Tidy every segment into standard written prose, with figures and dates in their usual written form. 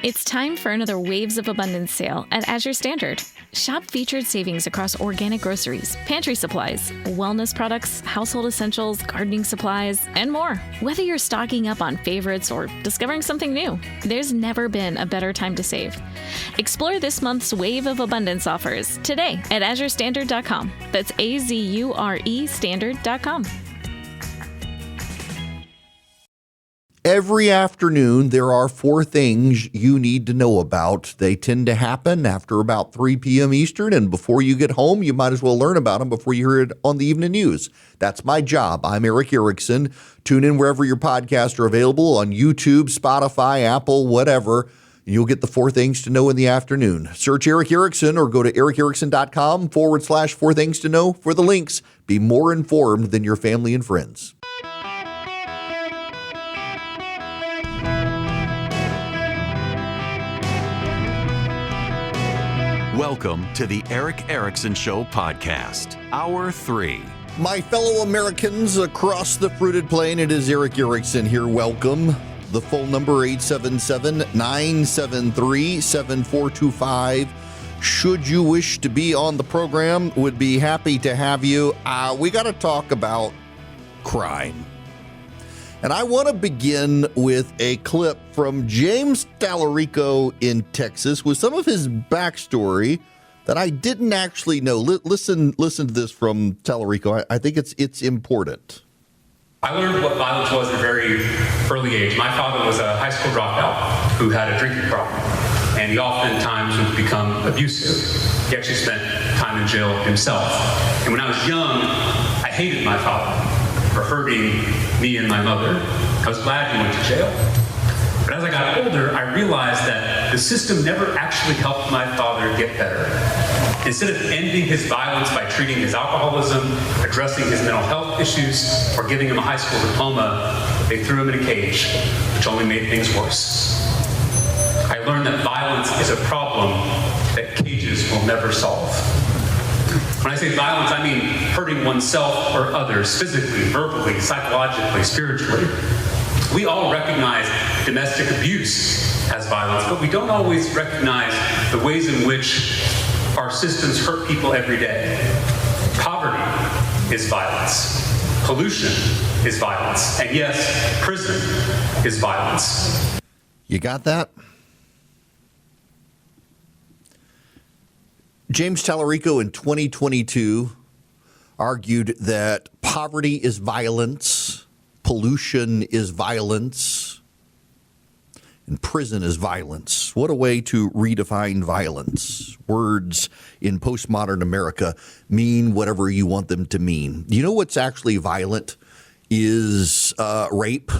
It's time for another Waves of Abundance sale at Azure Standard. Shop featured savings across organic groceries, pantry supplies, wellness products, household essentials, gardening supplies, and more. Whether you're stocking up on favorites or discovering something new, there's never been a better time to save. Explore this month's Wave of Abundance offers today at azurestandard.com. That's AZURE standard.com. Every afternoon, there are 4 things you need to know about. They tend to happen after about 3 p.m. Eastern, and before you get home, you might as well learn about them before you hear it on the evening news. That's my job. I'm Erick Erickson. Tune in wherever your podcasts are available, on YouTube, Spotify, Apple, whatever. You'll get the 4 things to know in the afternoon. Search Erick Erickson or go to ericerickson.com/4 things to know for the links. Be more informed than your family and friends. Welcome to the Erick Erickson Show podcast, Hour 3. My fellow Americans across the fruited plain, it is Erick Erickson here. Welcome. The phone number 877-973-7425. Should you wish to be on the program, would be happy to have you. We got to talk about crime. And I want to begin with a clip from James Talarico in Texas with some of his backstory that I didn't actually know. Listen to this from Talarico. I think it's important. I learned what violence was at a very early age. My father was a high school dropout who had a drinking problem, and he oftentimes would become abusive. He actually spent time in jail himself. And when I was young, I hated my father for hurting me and my mother. I was glad he went to jail. But as I got older, I realized that the system never actually helped my father get better. Instead of ending his violence by treating his alcoholism, addressing his mental health issues, or giving him a high school diploma, they threw him in a cage, which only made things worse. I learned that violence is a problem that cages will never solve. When I say violence, I mean hurting oneself or others physically, verbally, psychologically, spiritually. We all recognize domestic abuse as violence, but we don't always recognize the ways in which our systems hurt people every day. Poverty is violence. Pollution is violence. And yes, prison is violence. You got that? James Talarico in 2022 argued that poverty is violence, pollution is violence, and prison is violence. What a way to redefine violence. Words in postmodern America mean whatever you want them to mean. You know what's actually violent is rape.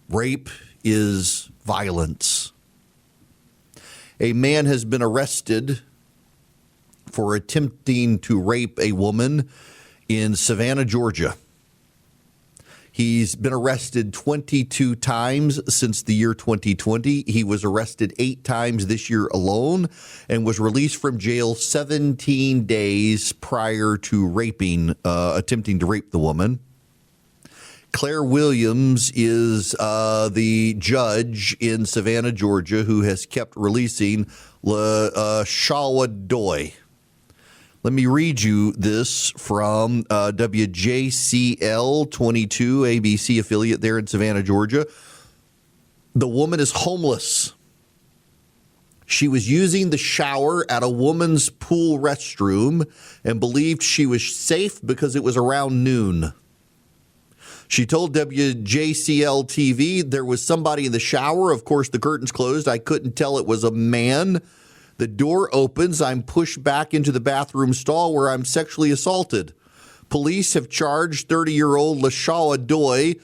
Rape is violence. A man has been arrested for attempting to rape a woman in Savannah, Georgia. He's been arrested 22 times since the year 2020. He was arrested 8 times this year alone and was released from jail 17 days prior to attempting to rape the woman. Claire Williams is the judge in Savannah, Georgia, who has kept releasing LaGuardia. Let me read you this from WJCL 22, ABC affiliate there in Savannah, Georgia. The woman is homeless. She was using the shower at a woman's pool restroom and believed she was safe because it was around noon. She told WJCL TV there was somebody in the shower. Of course, the curtains closed. I couldn't tell it was a man. The door opens. I'm pushed back into the bathroom stall where I'm sexually assaulted. Police have charged 30-year-old LaGuardia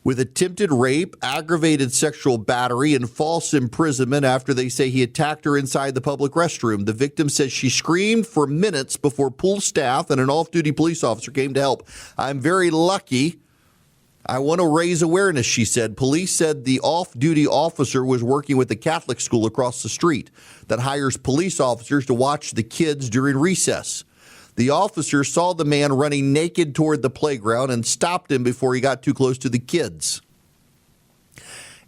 with attempted rape, aggravated sexual battery, and false imprisonment after they say he attacked her inside the public restroom. The victim says she screamed for minutes before pool staff and an off-duty police officer came to help. I'm very lucky. I want to raise awareness, she said. Police said the off-duty officer was working with the Catholic school across the street that hires police officers to watch the kids during recess. The officer saw the man running naked toward the playground and stopped him before he got too close to the kids.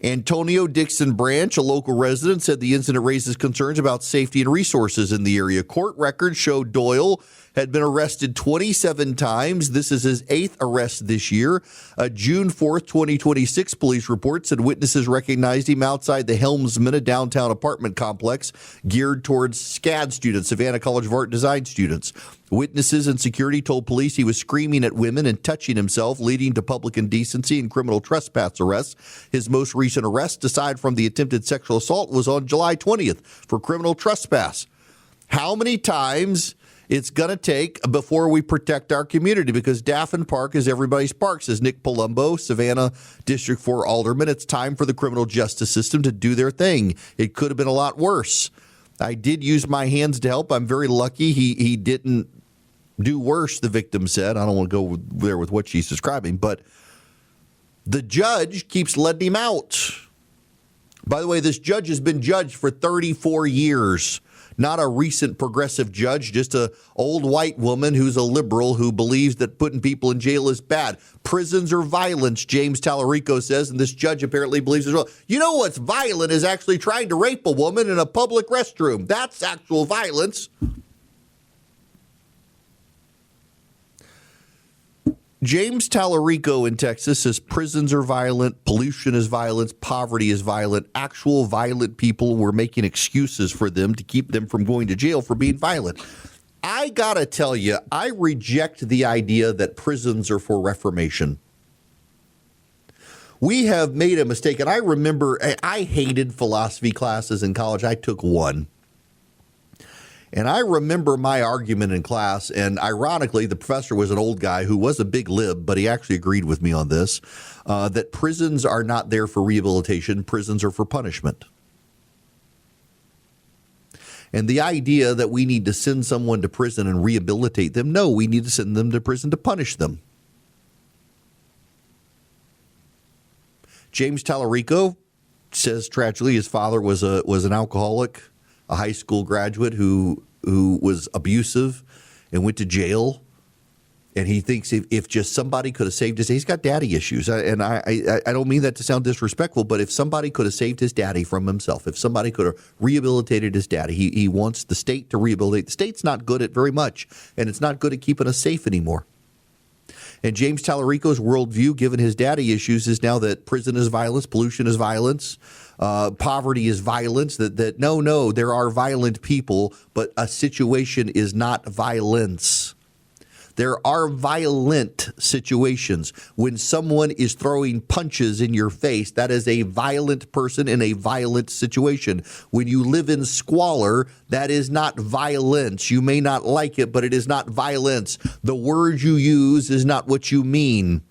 Antonio Dixon Branch, a local resident, said the incident raises concerns about safety and resources in the area. Court records show Doyle had been arrested 27 times. This is his 8th arrest this year. A June 4th, 2026 police report said witnesses recognized him outside the Helmsman, a downtown apartment complex geared towards SCAD students, Savannah College of Art and Design students. Witnesses and security told police he was screaming at women and touching himself, leading to public indecency and criminal trespass arrests. His most recent arrest, aside from the attempted sexual assault, was on July 20th for criminal trespass. How many times it's going to take before we protect our community? Because Daffin Park is everybody's park, says Nick Palumbo, Savannah District 4 Alderman. It's time for the criminal justice system to do their thing. It could have been a lot worse. I did use my hands to help. I'm very lucky he didn't do worse, the victim said. I don't want to go there with what she's describing, but the judge keeps letting him out. By the way, this judge has been judged for 34 years. Not a recent progressive judge, just an old white woman who's a liberal who believes that putting people in jail is bad. Prisons are violence, James Talarico says, and this judge apparently believes as well. You know what's violent is actually trying to rape a woman in a public restroom. That's actual violence. James Talarico in Texas says prisons are violent, pollution is violence, poverty is violent. Actual violent people, we're making excuses for them to keep them from going to jail for being violent. I gotta tell you, I reject the idea that prisons are for reformation. We have made a mistake, and I remember I hated philosophy classes in college. I took one. And I remember my argument in class, and ironically, the professor was an old guy who was a big lib, but he actually agreed with me on this, that prisons are not there for rehabilitation. Prisons are for punishment. And the idea that we need to send someone to prison and rehabilitate them, no, we need to send them to prison to punish them. James Talarico says tragically his father was an alcoholic, a high school graduate who was abusive and went to jail. And he thinks if just somebody could have saved his, he's got daddy issues. And I don't mean that to sound disrespectful, but if somebody could have saved his daddy from himself, if somebody could have rehabilitated his daddy, he wants the state to rehabilitate. The state's not good at very much, and it's not good at keeping us safe anymore. And James Talarico's worldview, given his daddy issues, is now that prison is violence, pollution is violence, poverty is violence, that no, there are violent people, but a situation is not violence. There are violent situations. When someone is throwing punches in your face, that is a violent person in a violent situation. When you live in squalor, that is not violence. You may not like it, but it is not violence. The word you use is not what you mean.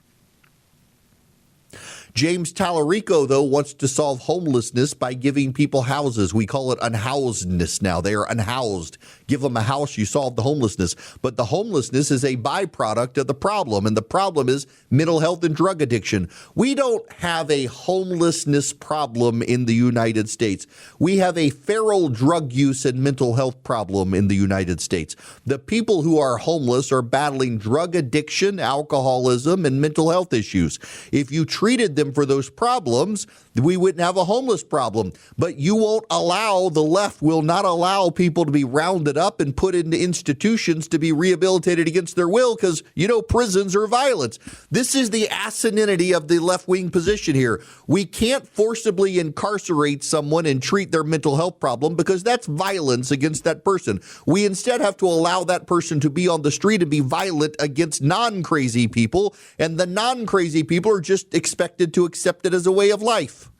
James Talarico, though, wants to solve homelessness by giving people houses. We call it unhousedness now. They are unhoused. Give them a house, you solve the homelessness. But the homelessness is a byproduct of the problem, and the problem is mental health and drug addiction. We don't have a homelessness problem in the United States. We have a feral drug use and mental health problem in the United States. The people who are homeless are battling drug addiction, alcoholism, and mental health issues. If you treated them for those problems, we wouldn't have a homeless problem. But you won't allow, the left will not allow people to be rounded up and put into institutions to be rehabilitated against their will because, prisons are violence. This is the asininity of the left-wing position here. We can't forcibly incarcerate someone and treat their mental health problem because that's violence against that person. We instead have to allow that person to be on the street and be violent against non-crazy people, and the non-crazy people are just expected to accept it as a way of life.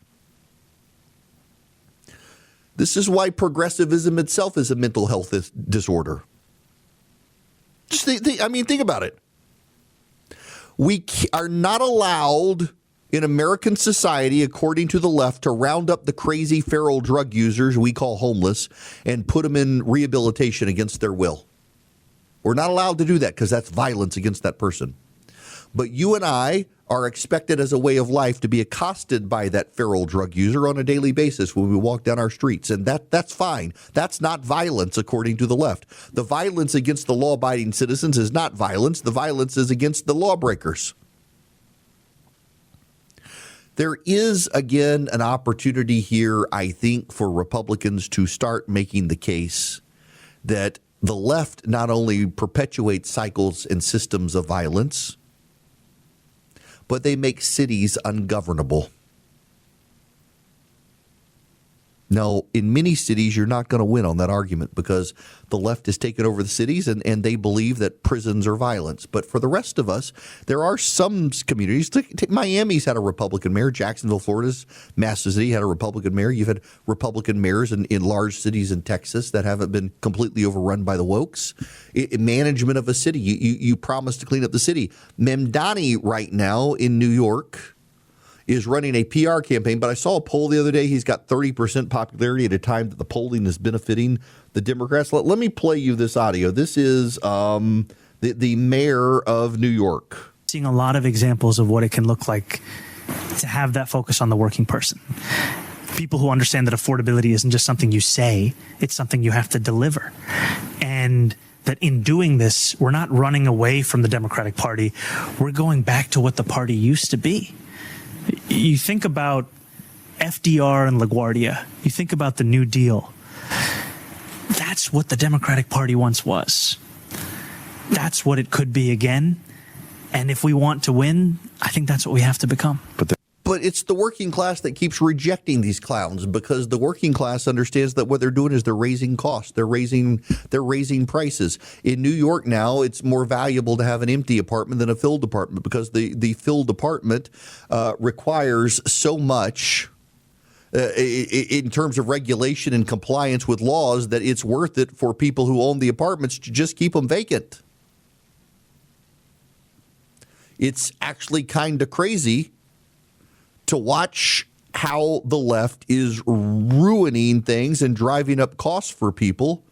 This is why progressivism itself is a mental health disorder. Just think about it. We are not allowed in American society, according to the left, to round up the crazy feral drug users we call homeless and put them in rehabilitation against their will. We're not allowed to do that because that's violence against that person. But you and I are expected as a way of life to be accosted by that feral drug user on a daily basis when we walk down our streets. And that's fine. That's not violence, according to the left. The violence against the law-abiding citizens is not violence. The violence is against the lawbreakers. There is, again, an opportunity here, I think, for Republicans to start making the case that the left not only perpetuates cycles and systems of violence, but they make cities ungovernable. Now, in many cities, you're not going to win on that argument because the left has taken over the cities and they believe that prisons are violence. But for the rest of us, there are some communities. Miami's had a Republican mayor. Jacksonville, Florida's massive city, had a Republican mayor. You've had Republican mayors in large cities in Texas that haven't been completely overrun by the wokes. Management of a city, you promise to clean up the city. Mamdani right now in New York is running a PR campaign, but I saw a poll the other day. He's got 30% popularity at a time that the polling is benefiting the Democrats. Let me play you this audio. This is the mayor of New York. Seeing a lot of examples of what it can look like to have that focus on the working person. People who understand that affordability isn't just something you say, it's something you have to deliver. And that in doing this, we're not running away from the Democratic Party. We're going back to what the party used to be. You think about FDR and LaGuardia. You think about the New Deal. That's what the Democratic Party once was. That's what it could be again. And if we want to win, I think that's what we have to become. But it's the working class that keeps rejecting these clowns because the working class understands that what they're doing is they're raising costs. They're raising prices. In New York now, it's more valuable to have an empty apartment than a filled apartment because the filled apartment requires so much in terms of regulation and compliance with laws that it's worth it for people who own the apartments to just keep them vacant. It's actually kind of crazy to watch how the left is ruining things and driving up costs for people.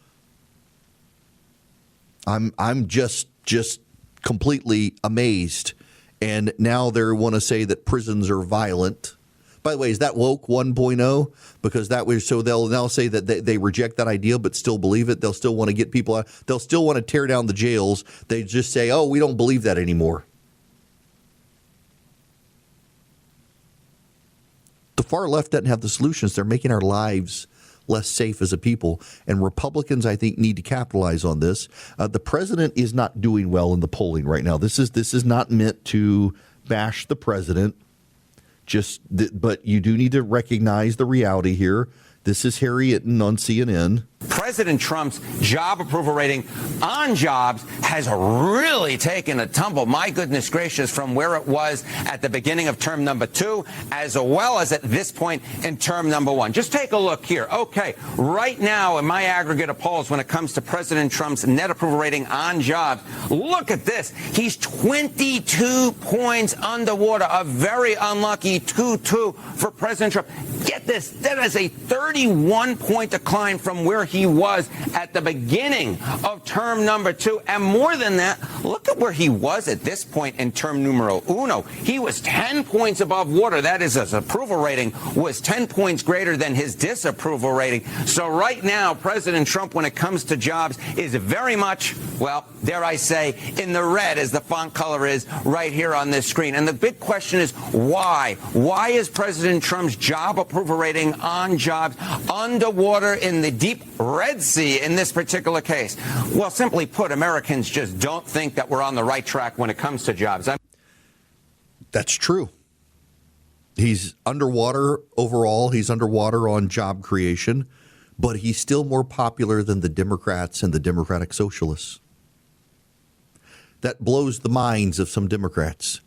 I'm just completely amazed. And now they want to say that prisons are violent. By the way, is that woke 1.0? Because that was so they'll now say that they reject that idea but still believe it. They'll still want to get people out. They'll still want to tear down the jails. They just say, oh, we don't believe that anymore. The far left doesn't have the solutions. They're making our lives less safe as a people. And Republicans, I think, need to capitalize on this. The president is not doing well in the polling right now. This is not meant to bash the president. But you do need to recognize the reality here. This is Harry Enten on CNN. President Trump's job approval rating on jobs has really taken a tumble, my goodness gracious, from where it was at the beginning of term number 2, as well as at this point in term number 1. Just take a look here. Okay, right now in my aggregate of polls when it comes to President Trump's net approval rating on jobs, look at this. He's 22 points underwater, a very unlucky 2-2 for President Trump. Get this, that is a 31-point decline from where he was at the beginning of term number 2. And more than that, look at where he was at this point in term numero uno. He was 10 points above water. That is, his approval rating was 10 points greater than his disapproval rating. So right now, President Trump, when it comes to jobs, is very much, well, dare I say, in the red as the font color is right here on this screen. And the big question is why? Why is President Trump's job approval rating on jobs underwater in the deep Red Sea in this particular case? Well, simply put, Americans just don't think that we're on the right track when it comes to jobs. That's true. He's underwater overall. He's underwater on job creation, but he's still more popular than the Democrats and the Democratic Socialists. That blows the minds of some Democrats.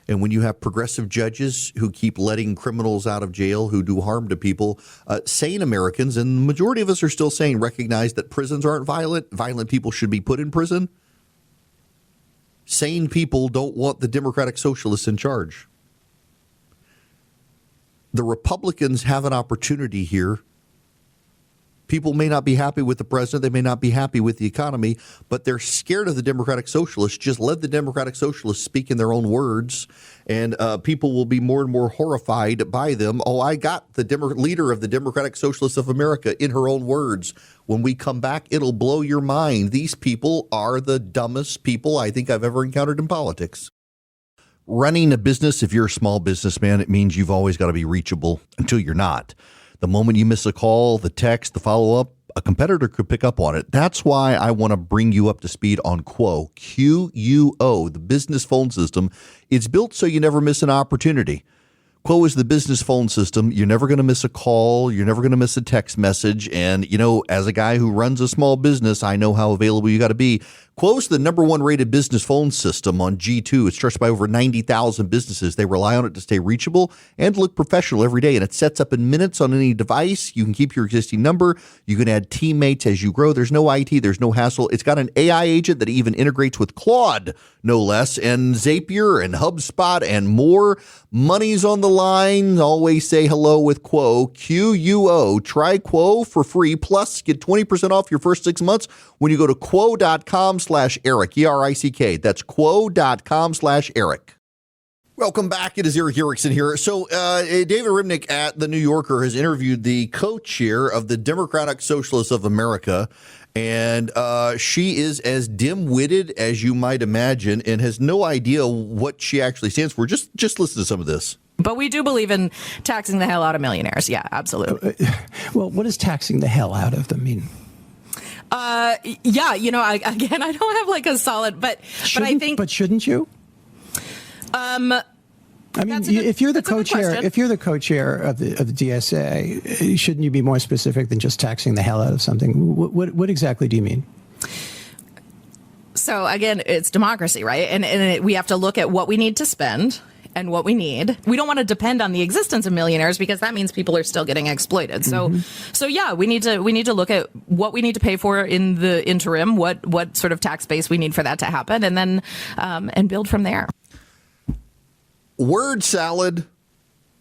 And when you have progressive judges who keep letting criminals out of jail who do harm to people, sane Americans, and the majority of us are still saying, recognize that prisons aren't violent. Violent people should be put in prison. Sane people don't want the Democratic Socialists in charge. The Republicans have an opportunity here. People may not be happy with the president. They may not be happy with the economy, but they're scared of the Democratic Socialists. Just let the Democratic Socialists speak in their own words, and people will be more and more horrified by them. Oh, I got the leader of the Democratic Socialists of America in her own words. When we come back, it'll blow your mind. These people are the dumbest people I think I've ever encountered in politics. Running a business, if you're a small businessman, it means you've always got to be reachable until you're not. The moment you miss a call, the text, the follow-up, a competitor could pick up on it. That's why I want to bring you up to speed on Quo, Q-U-O, the business phone system. It's built so you never miss an opportunity. Quo is the business phone system. You're never going to miss a call. You're never going to miss a text message. And, as a guy who runs a small business, I know how available you got to be. Quo's the number one rated business phone system on G2. It's trusted by over 90,000 businesses. They rely on it to stay reachable and look professional every day. And it sets up in minutes on any device. You can keep your existing number. You can add teammates as you grow. There's no IT. There's no hassle. It's got an AI agent that even integrates with Claude, no less, and Zapier and HubSpot and more. Money's on the line. Always say hello with Quo, Q-U-O. Try Quo for free. Plus, get 20% off your first 6 months when you go to quo.com/Erick, E-R-I-C-K. That's quo.com/Erick. Welcome back. It is Erick Erickson here. So David Remnick at The New Yorker has interviewed the co-chair of the Democratic Socialists of America, and she is as dim-witted as you might imagine and has no idea what she actually stands for. Just listen to some of this. But we do believe in taxing the hell out of millionaires. Yeah, absolutely. Well, what does taxing the hell out of them mean? Yeah, I don't have like a solid, but I think. But shouldn't you? If you're the co-chair of the DSA, shouldn't you be more specific than just taxing the hell out of something? What exactly do you mean? So again, it's democracy, right? And we have to look at what we need to spend and what we need. We don't want to depend on the existence of millionaires because that means people are still getting exploited. So yeah, we need to look at what we need to pay for in the interim, what sort of tax base we need for that to happen, and then and build from there. Word salad,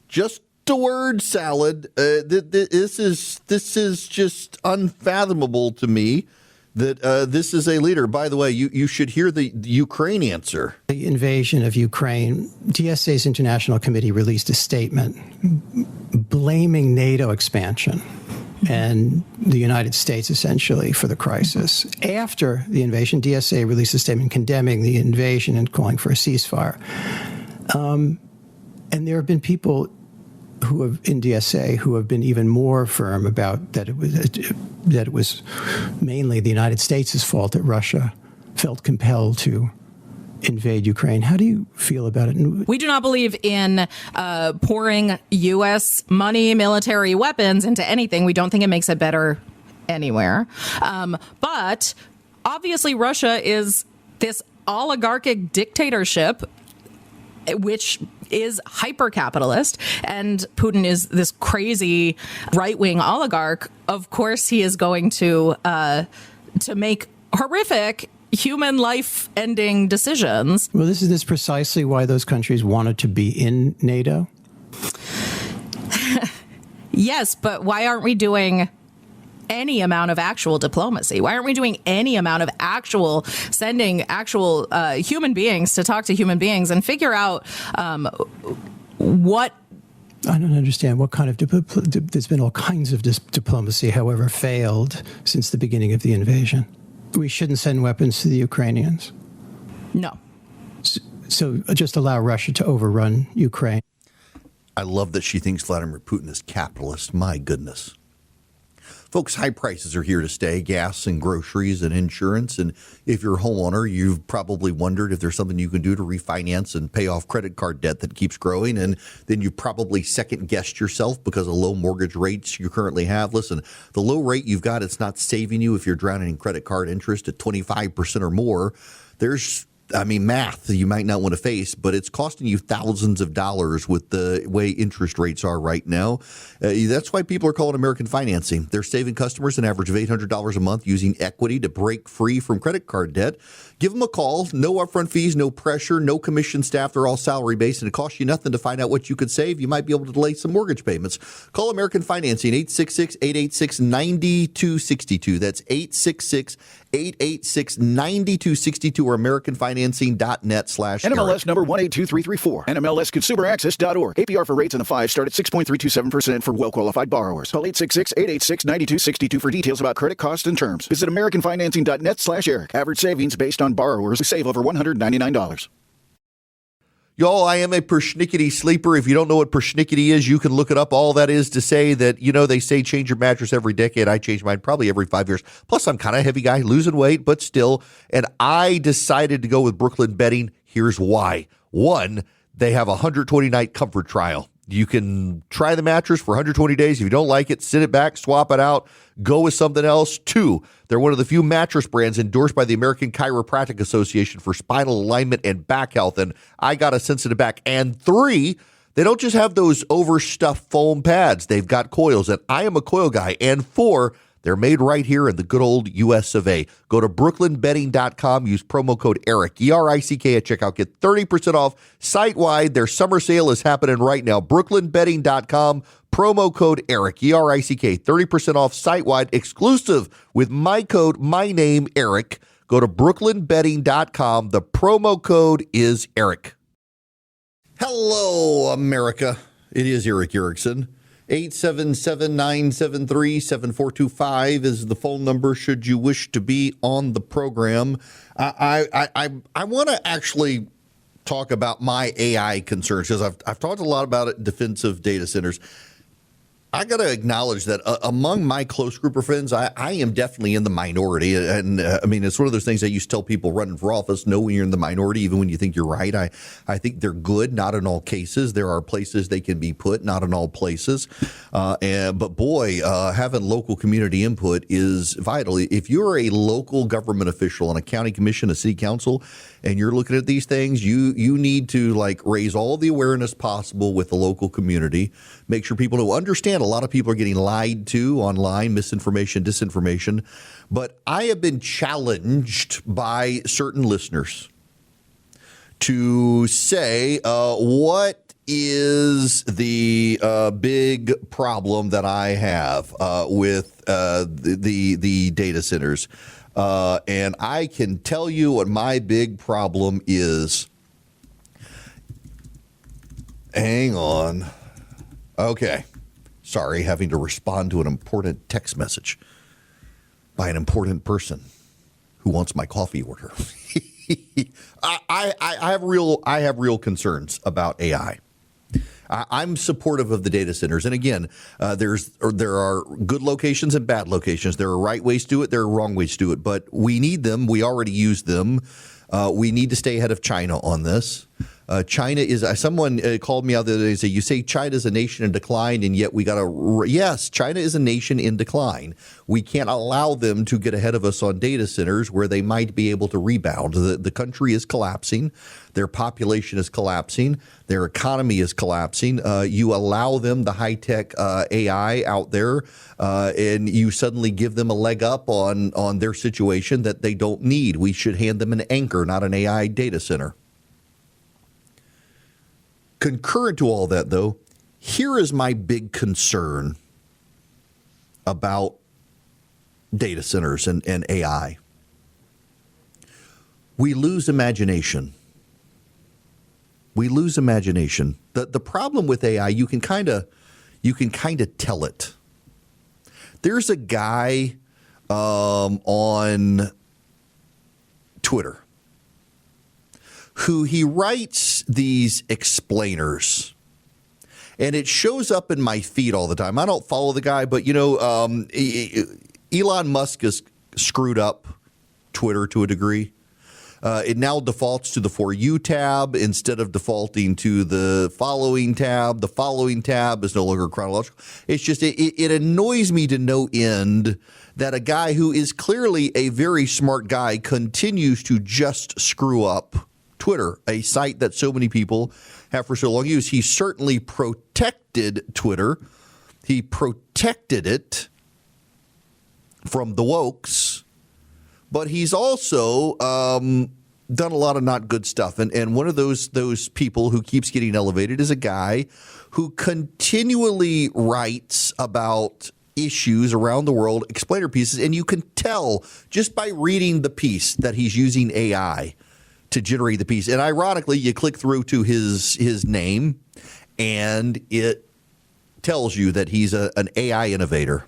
just a word salad. This is just unfathomable to me that this is a leader. By the way, you should hear the Ukraine answer. The invasion of Ukraine, DSA's International Committee released a statement blaming NATO expansion and the United States essentially for the crisis. After the invasion, DSA released a statement condemning the invasion and calling for a ceasefire. And there have been people who have in DSA who have been even more firm about that it was mainly the United States' fault that Russia felt compelled to invade Ukraine. How do you feel about it? We do not believe in pouring U.S. money, military weapons into anything. We don't think it makes it better anywhere. But obviously Russia is this oligarchic dictatorship which is hyper-capitalist, and Putin is this crazy right-wing oligarch. Of course, he is going to make horrific human life-ending decisions. Well, this is precisely why those countries wanted to be in NATO? Yes, but why aren't we doing any amount of actual diplomacy? Why aren't we doing any amount of sending actual human beings to talk to human beings and figure out what? I don't understand what kind of there's been all kinds of diplomacy, however failed, since the beginning of the invasion. We shouldn't send weapons to the Ukrainians. No. So just allow Russia to overrun Ukraine. I love that she thinks Vladimir Putin is capitalist. My goodness. Folks, high prices are here to stay, gas and groceries and insurance. And if you're a homeowner, you've probably wondered if there's something you can do to refinance and pay off credit card debt that keeps growing. And then you probably second-guessed yourself because of low mortgage rates you currently have. Listen, the low rate you've got, it's not saving you if you're drowning in credit card interest at 25% or more. There's math you might not want to face, but it's costing you thousands of dollars with the way interest rates are right now. That's why people are calling American Financing. They're saving customers an average of $800 a month using equity to break free from credit card debt. Give them a call. No upfront fees, no pressure, no commission staff. They're all salary-based, and it costs you nothing to find out what you could save. You might be able to delay some mortgage payments. Call American Financing, 866-886-9262. That's 866-886-9262 or AmericanFinancing.net/Erick. NMLS number 182334. NMLSConsumerAccess.org. APR for rates in the 5 start at 6.327% for well-qualified borrowers. Call 866-886-9262 for details about credit costs and terms. Visit AmericanFinancing.net/Erick. Average savings based on borrowers who save over $199. Y'all, I am a persnickety sleeper. If you don't know what persnickety is, you can look it up. All that is to say that, they say change your mattress every decade. I change mine probably every 5 years. Plus, I'm kind of a heavy guy, losing weight, but still. And I decided to go with Brooklyn Bedding. Here's why. One, they have a 120-night comfort trial. You can try the mattress for 120 days. If you don't like it, send it back, swap it out, go with something else. Two, they're one of the few mattress brands endorsed by the American Chiropractic Association for spinal alignment and back health, and I got a sensitive back. And three, they don't just have those overstuffed foam pads. They've got coils, and I am a coil guy. And four, they're made right here in the good old U.S. of A. Go to brooklynbedding.com. Use promo code ERICK, E-R-I-C-K at checkout. Get 30% off site-wide. Their summer sale is happening right now. brooklynbedding.com. Promo code ERICK, E-R-I-C-K. 30% off site-wide, exclusive with my code, my name, Eric. Go to brooklynbedding.com. The promo code is ERICK. Hello, America. It is Erick Erickson. 877-973-7425 is the phone number should you wish to be on the program. I want to actually talk about my AI concerns because I've talked a lot about it in defensive data centers. I got to acknowledge that among my close group of friends, I am definitely in the minority. And I mean, it's one of those things I used to tell people running for office, know when you're in the minority, even when you think you're right. I think they're good, not in all cases. There are places they can be put, not in all places. But boy, having local community input is vital. If you're a local government official on a county commission, a city council, and you're looking at these things, you need to raise all the awareness possible with the local community. Make sure people know, understand a lot of people are getting lied to online, misinformation, disinformation. But I have been challenged by certain listeners to say, what is the big problem that I have with the data centers? And I can tell you what my big problem is. Hang on. Okay. Sorry, having to respond to an important text message by an important person who wants my coffee order. I have real concerns about AI. I'm supportive of the data centers. And again, there are good locations and bad locations. There are right ways to do it. There are wrong ways to do it. But we need them. We already use them. We need to stay ahead of China on this. China is someone called me out the other day and said, you say China is a nation in decline, and yet we got to. Yes, China is a nation in decline. We can't allow them to get ahead of us on data centers where they might be able to rebound. The country is collapsing. Their population is collapsing. Their economy is collapsing. You allow them the high-tech AI out there, and you suddenly give them a leg up on their situation that they don't need. We should hand them an anchor, not an AI data center. Concurrent to all that, though, here is my big concern about data centers and AI. We lose imagination. We lose imagination. The problem with AI, you can kind of tell it. There's a guy on Twitter who he writes these explainers, and it shows up in my feed all the time. I don't follow the guy, but Elon Musk has screwed up Twitter to a degree. It now defaults to the For You tab instead of defaulting to the Following tab. The Following tab is no longer chronological. It's just it annoys me to no end that a guy who is clearly a very smart guy continues to just screw up Twitter, a site that so many people have for so long used. He certainly protected Twitter. He protected it from the wokes, but he's also done a lot of not good stuff. And one of those people who keeps getting elevated is a guy who continually writes about issues around the world, explainer pieces, and you can tell just by reading the piece that he's using AI to generate the piece. And ironically, you click through to his name, and it tells you that he's an AI innovator.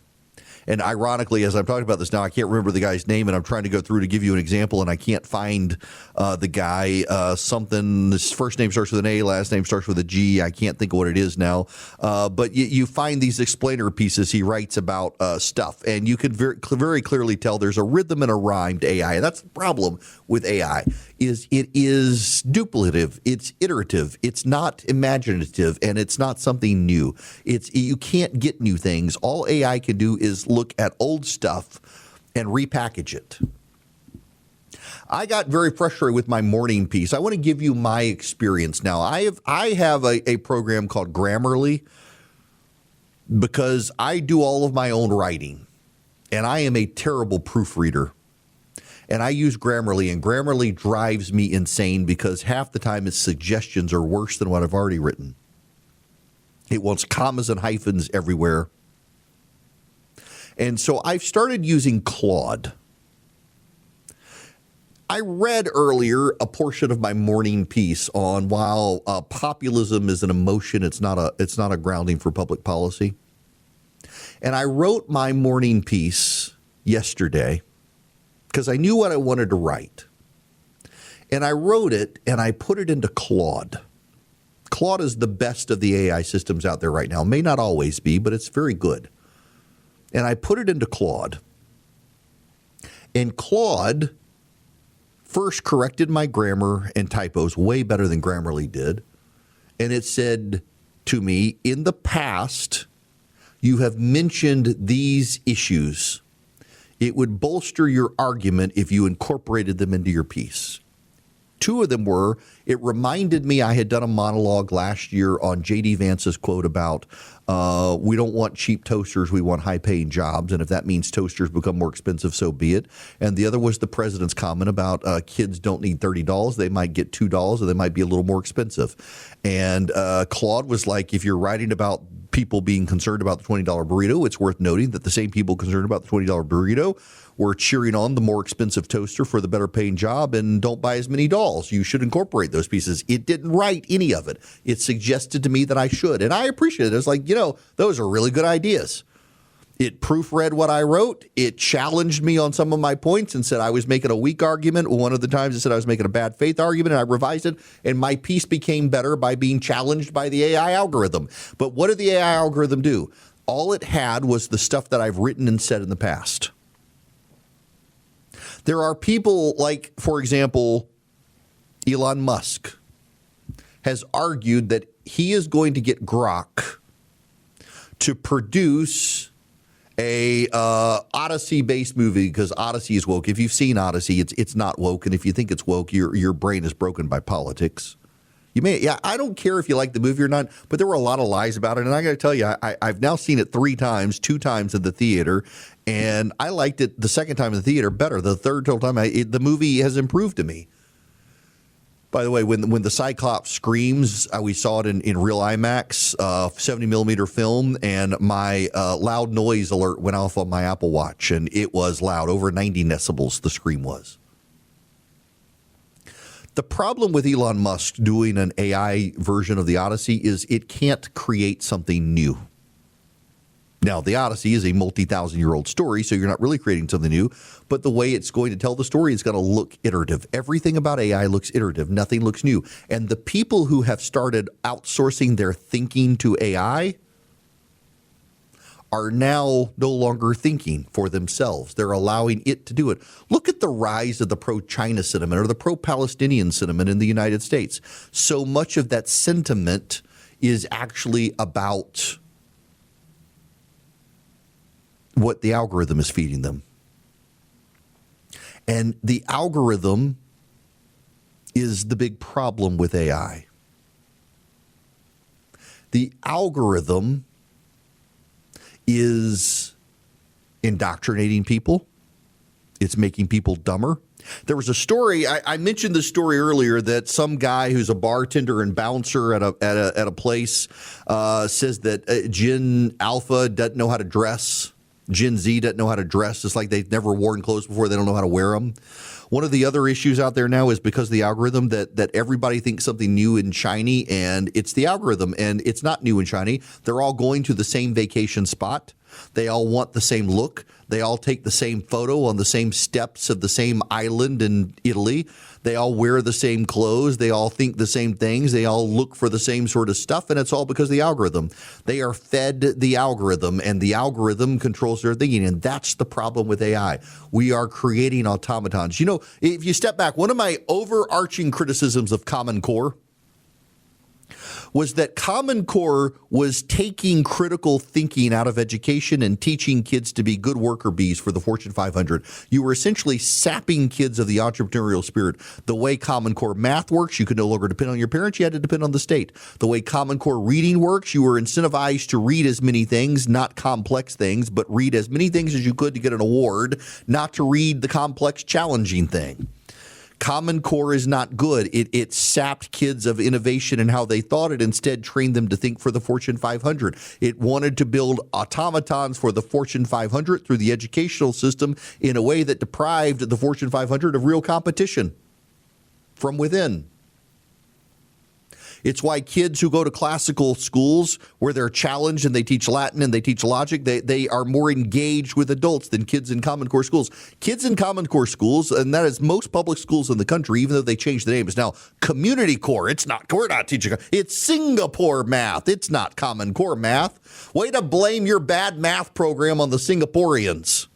And ironically, as I'm talking about this now, I can't remember the guy's name, and I'm trying to go through to give you an example, and I can't find the guy. Something, his first name starts with an A, last name starts with a G. I can't think of what it is now. But you find these explainer pieces he writes about stuff, and you can very clearly tell there's a rhythm and a rhyme to AI. And that's the problem with AI, is it is duplicative, it's iterative, it's not imaginative, and it's not something new. You can't get new things. All AI can do is look at old stuff and repackage it. I got very frustrated with my morning piece. I want to give you my experience now. I have a program called Grammarly because I do all of my own writing, and I am a terrible proofreader. And I use Grammarly, and Grammarly drives me insane because half the time its suggestions are worse than what I've already written. It wants commas and hyphens everywhere. And so I've started using Claude. I read earlier a portion of my morning piece on while populism is an emotion, it's not a grounding for public policy. And I wrote my morning piece yesterday because I knew what I wanted to write. And I wrote it and I put it into Claude. Claude is the best of the AI systems out there right now. It may not always be, but it's very good. And I put it into Claude. And Claude first corrected my grammar and typos way better than Grammarly did. And it said to me, in the past, you have mentioned these issues. It would bolster your argument if you incorporated them into your piece. Two of them were, it reminded me I had done a monologue last year on J.D. Vance's quote about we don't want cheap toasters, we want high-paying jobs, and if that means toasters become more expensive, so be it. And the other was the president's comment about kids don't need $30, they might get $2, or they might be a little more expensive. And Claude was like, if you're writing about people being concerned about the $20 burrito, it's worth noting that the same people concerned about the $20 burrito were cheering on the more expensive toaster for the better paying job and don't buy as many dolls. You should incorporate those pieces. It didn't write any of it. It suggested to me that I should, and I appreciate it. It's like, those are really good ideas. It proofread what I wrote. It challenged me on some of my points and said I was making a weak argument. One of the times it said I was making a bad faith argument, and I revised it, and my piece became better by being challenged by the AI algorithm. But what did the AI algorithm do? All it had was the stuff that I've written and said in the past. There are people like, for example, Elon Musk has argued that he is going to get Grok to produce a Odyssey-based movie because Odyssey is woke. If you've seen Odyssey, it's not woke, and if you think it's woke, your brain is broken by politics. I don't care if you like the movie or not, but there were a lot of lies about it, and I got to tell you, I've now seen it 3 times, 2 times at the theater, and I liked it the second time in the theater better. The third total time, the movie has improved to me. By the way, when the Cyclops screams, we saw it in real IMAX, 70-millimeter film, and my loud noise alert went off on my Apple Watch, and it was loud, over 90 decibels the scream was. The problem with Elon Musk doing an AI version of the Odyssey is it can't create something new. Now, the Odyssey is a multi-thousand-year-old story, so you're not really creating something new, but the way it's going to tell the story is going to look iterative. Everything about AI looks iterative. Nothing looks new. And the people who have started outsourcing their thinking to AI are now no longer thinking for themselves. They're allowing it to do it. Look at the rise of the pro-China sentiment or the pro-Palestinian sentiment in the United States. So much of that sentiment is actually about what the algorithm is feeding them. And the algorithm is the big problem with AI. The algorithm is indoctrinating people. It's making people dumber. There was a story, I mentioned this story earlier, that some guy who's a bartender and bouncer at a place says that Gen Alpha doesn't know how to dress. Gen Z doesn't know how to dress. It's like they've never worn clothes before. They don't know how to wear them. One of the other issues out there now is because of the algorithm that everybody thinks something new and shiny, and it's the algorithm, and it's not new and shiny. They're all going to the same vacation spot. They all want the same look. They all take the same photo on the same steps of the same island in Italy. They all wear the same clothes. They all think the same things. They all look for the same sort of stuff, and it's all because of the algorithm. They are fed the algorithm, and the algorithm controls their thinking, and that's the problem with AI. We are creating automatons. You know, if you step back, one of my overarching criticisms of Common Core was that Common Core was taking critical thinking out of education and teaching kids to be good worker bees for the Fortune 500. You were essentially sapping kids of the entrepreneurial spirit. The way Common Core math works, you could no longer depend on your parents. You had to depend on the state. The way Common Core reading works, you were incentivized to read as many things, not complex things, but read as many things as you could to get an award, not to read the complex, challenging thing. Common Core is not good. It sapped kids of innovation and how they thought. It instead trained them to think for the Fortune 500. It wanted to build automatons for the Fortune 500 through the educational system in a way that deprived the Fortune 500 of real competition from within. It's why kids who go to classical schools where they're challenged and they teach Latin and they teach logic, they are more engaged with adults than kids in Common Core schools. Kids in Common Core schools, and that is most public schools in the country, even though they changed the name, is now Community Core. It's not, we're not teaching, it's Singapore math. It's not Common Core math. Way to blame your bad math program on the Singaporeans.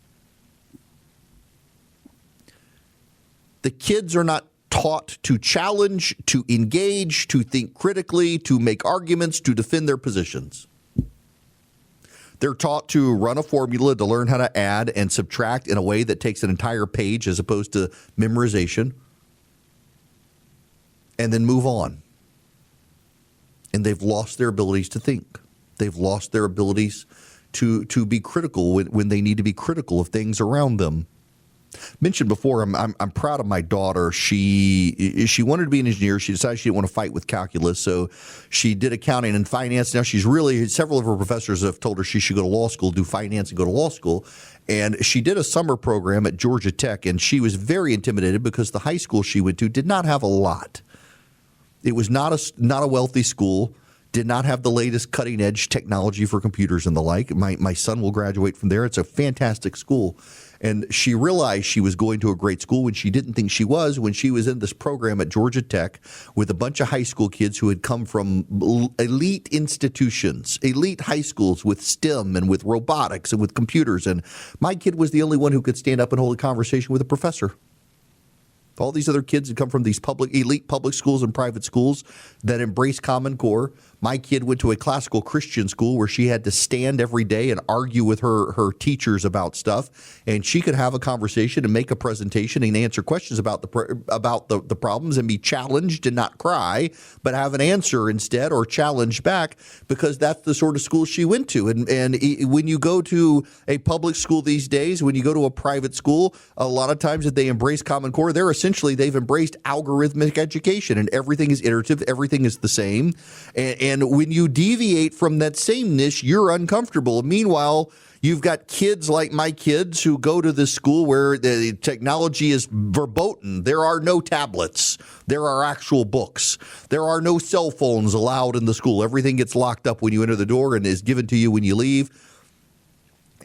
The kids are not taught to challenge, to engage, to think critically, to make arguments, to defend their positions. They're taught to run a formula, to learn how to add and subtract in a way that takes an entire page as opposed to memorization, and then move on. And they've lost their abilities to think. They've lost their abilities to be critical when they need to be critical of things around them. Mentioned before, I'm proud of my daughter. She wanted to be an engineer. She decided she didn't want to fight with calculus, so she did accounting and finance. Now several of her professors have told her she should go to law school, do finance, and go to law school. And she did a summer program at Georgia Tech, and she was very intimidated because the high school she went to did not have a lot. It was not a wealthy school. Did not have the latest cutting edge technology for computers and the like. My son will graduate from there. It's a fantastic school. And she realized she was going to a great school when she didn't think she was, when she was in this program at Georgia Tech with a bunch of high school kids who had come from elite institutions, elite high schools with STEM and with robotics and with computers. And my kid was the only one who could stand up and hold a conversation with a professor. All these other kids had come from these elite public schools and private schools that embrace Common Core. My kid went to a classical Christian school where she had to stand every day and argue with her teachers about stuff, and she could have a conversation and make a presentation and answer questions about the problems and be challenged and not cry, but have an answer instead or challenge back, because that's the sort of school she went to. And when you go to a public school these days, when you go to a private school, a lot of times that they embrace Common Core, they've embraced algorithmic education, and everything is iterative, everything is the same. And when you deviate from that sameness, you're uncomfortable. Meanwhile, you've got kids like my kids who go to this school where the technology is verboten. There are no tablets. There are actual books. There are no cell phones allowed in the school. Everything gets locked up when you enter the door and is given to you when you leave.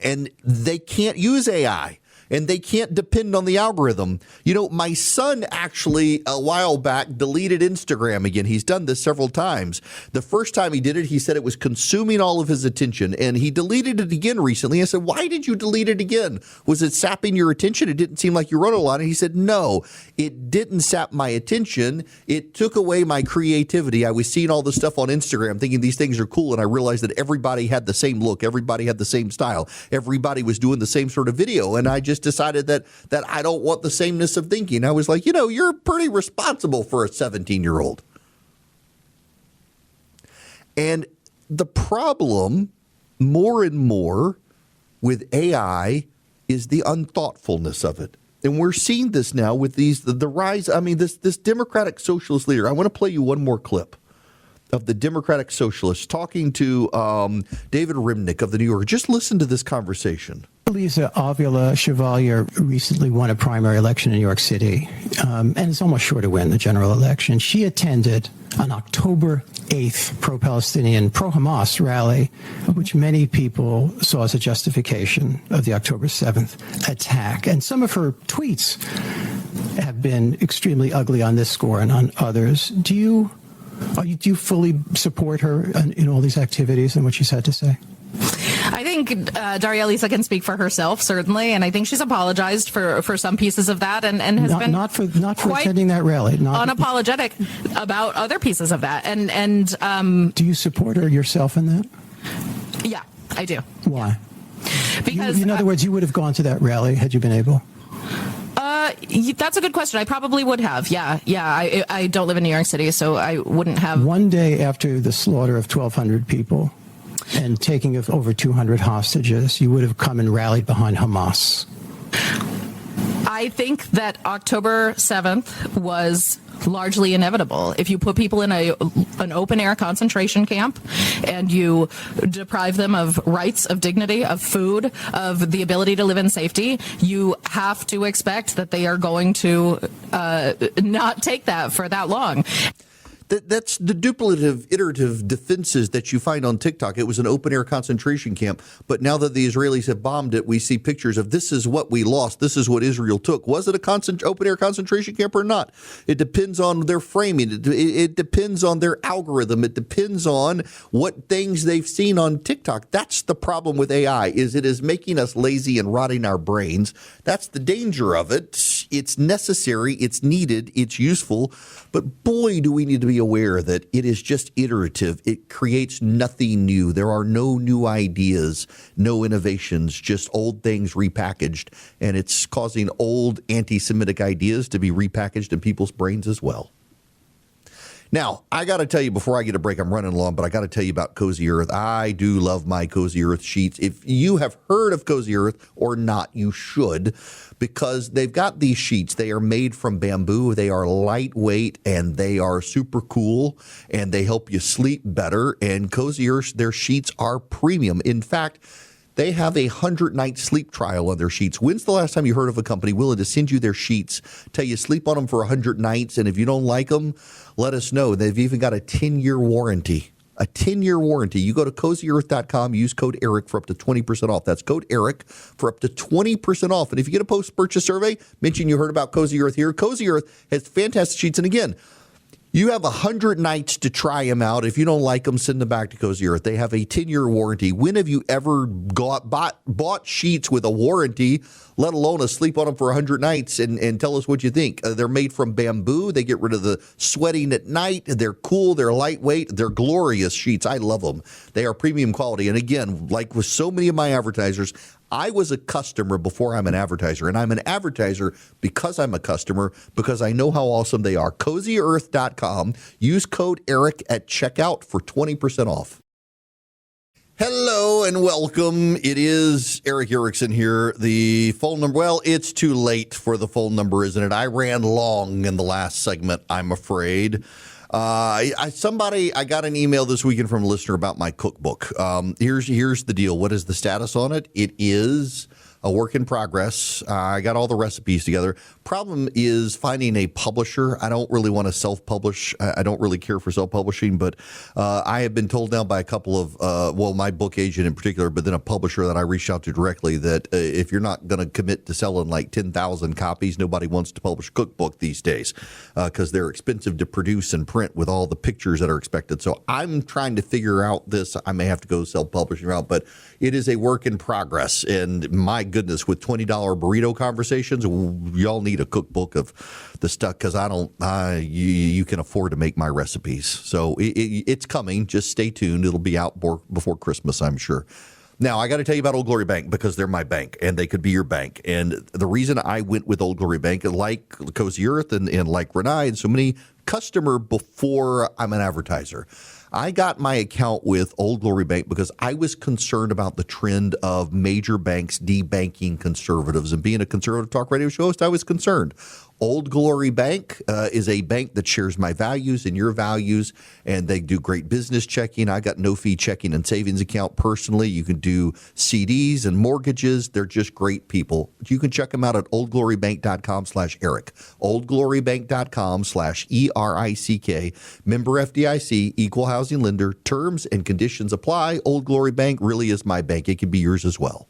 And they can't use AI. And they can't depend on the algorithm. You know, my son actually a while back deleted Instagram again. He's done this several times. The first time he did it, he said it was consuming all of his attention, and he deleted it again recently. I said, why did you delete it again? Was it sapping your attention? It didn't seem like you wrote a lot. And he said, no, it didn't sap my attention. It took away my creativity. I was seeing all this stuff on Instagram thinking these things are cool, and I realized that everybody had the same look. Everybody had the same style. Everybody was doing the same sort of video, and I just decided that I don't want the sameness of thinking. I was like, you're pretty responsible for a 17-year-old. And the problem more and more with AI is the unthoughtfulness of it. And we're seeing this now with the rise. I mean, this Democratic socialist leader. I want to play you one more clip of the Democratic socialists talking to David Remnick of the New Yorker. Just listen to this conversation. Lisa Avila Chevalier recently won a primary election in New York City and is almost sure to win the general election. She attended an October 8th pro-Palestinian, pro-Hamas rally, which many people saw as a justification of the October 7th attack. And some of her tweets have been extremely ugly on this score and on others. Do you fully support her in all these activities and what she's had to say? I think Daria Lisa can speak for herself, certainly, and I think she's apologized for some pieces of that, and has been not for attending that rally, unapologetic about other pieces of that. And do you support her yourself in that? Yeah, I do. Why? Because in other words, you would have gone to that rally had you been able. That's a good question. I probably would have. Yeah. I don't live in New York City, so I wouldn't have. One day after the slaughter of 1,200 people and taking of over 200 hostages, you would have come and rallied behind Hamas. I think that October 7th was largely inevitable. If you put people in an open-air concentration camp and you deprive them of rights, of dignity, of food, of the ability to live in safety, you have to expect that they are going to not take that for that long. That's the duplicative, iterative defenses that you find on TikTok. It was an open-air concentration camp, but now that the Israelis have bombed it, we see pictures of this is what we lost, this is what Israel took. Was it a open-air concentration camp or not? It depends on their framing. It depends on their algorithm. It depends on what things they've seen on TikTok. That's the problem with AI, is it is making us lazy and rotting our brains. That's the danger of it. It's necessary, it's needed, it's useful, but boy, do we need to be aware that it is just iterative. It creates nothing new. There are no new ideas, no innovations, just old things repackaged. And it's causing old anti-Semitic ideas to be repackaged in people's brains as well. Now, I got to tell you, before I get a break, I'm running long, but I got to tell you about Cozy Earth. I do love my Cozy Earth sheets. If you have heard of Cozy Earth or not, you should, because they've got these sheets. They are made from bamboo. They are lightweight and they are super cool and they help you sleep better. And Cozy Earth, their sheets are premium. In fact, they have a 100-night sleep trial on their sheets. When's the last time you heard of a company willing to send you their sheets, tell you sleep on them for 100 nights, and if you don't like them, let us know. They've even got a 10-year warranty. A 10-year warranty. You go to CozyEarth.com, use code ERIC for up to 20% off. That's code ERIC for up to 20% off. And if you get a post-purchase survey, mention you heard about Cozy Earth here. Cozy Earth has fantastic sheets. And again, you have 100 nights to try them out. If you don't like them, send them back to Cozy Earth. They have a 10-year warranty. When have you ever bought sheets with a warranty, let alone a sleep on them for 100 nights, and tell us what you think? They're made from bamboo. They get rid of the sweating at night. They're cool. They're lightweight. They're glorious sheets. I love them. They are premium quality. And again, like with so many of my advertisers, I was a customer before I'm an advertiser, and I'm an advertiser because I'm a customer, because I know how awesome they are. CozyEarth.com. Use code ERIC at checkout for 20% off. Hello and welcome. It is Erick Erickson here. The phone number, well, it's too late for the phone number, isn't it? I ran long in the last segment, I'm afraid. I got an email this weekend from a listener about my cookbook. Here's the deal. What is the status on it? It is a work in progress. I got all the recipes together. Problem is finding a publisher. I don't really want to self-publish. I don't really care for self-publishing, but I have been told now by a couple of, my book agent in particular, but then a publisher that I reached out to directly that if you're not going to commit to selling like 10,000 copies, nobody wants to publish a cookbook these days because they're expensive to produce and print with all the pictures that are expected. So I'm trying to figure out this. I may have to go self-publishing route, but it is a work in progress. And my goodness, with $20 burrito conversations, y'all need a cookbook of the stuff because you can afford to make my recipes. So it's coming. Just stay tuned. It'll be out before Christmas, I'm sure. Now, I got to tell you about Old Glory Bank because they're my bank and they could be your bank. And the reason I went with Old Glory Bank, like Cozy Earth and like Renai and so many customer before I'm an advertiser, I got my account with Old Glory Bank because I was concerned about the trend of major banks debanking conservatives. And being a conservative talk radio show host, I was concerned. Old Glory Bank is a bank that shares my values and your values, and they do great business checking. I got no-fee checking and savings account personally. You can do CDs and mortgages. They're just great people. You can check them out at oldglorybank.com/Erick. oldglorybank.com/ERICK. Member FDIC, equal housing lender. Terms and conditions apply. Old Glory Bank really is my bank. It can be yours as well.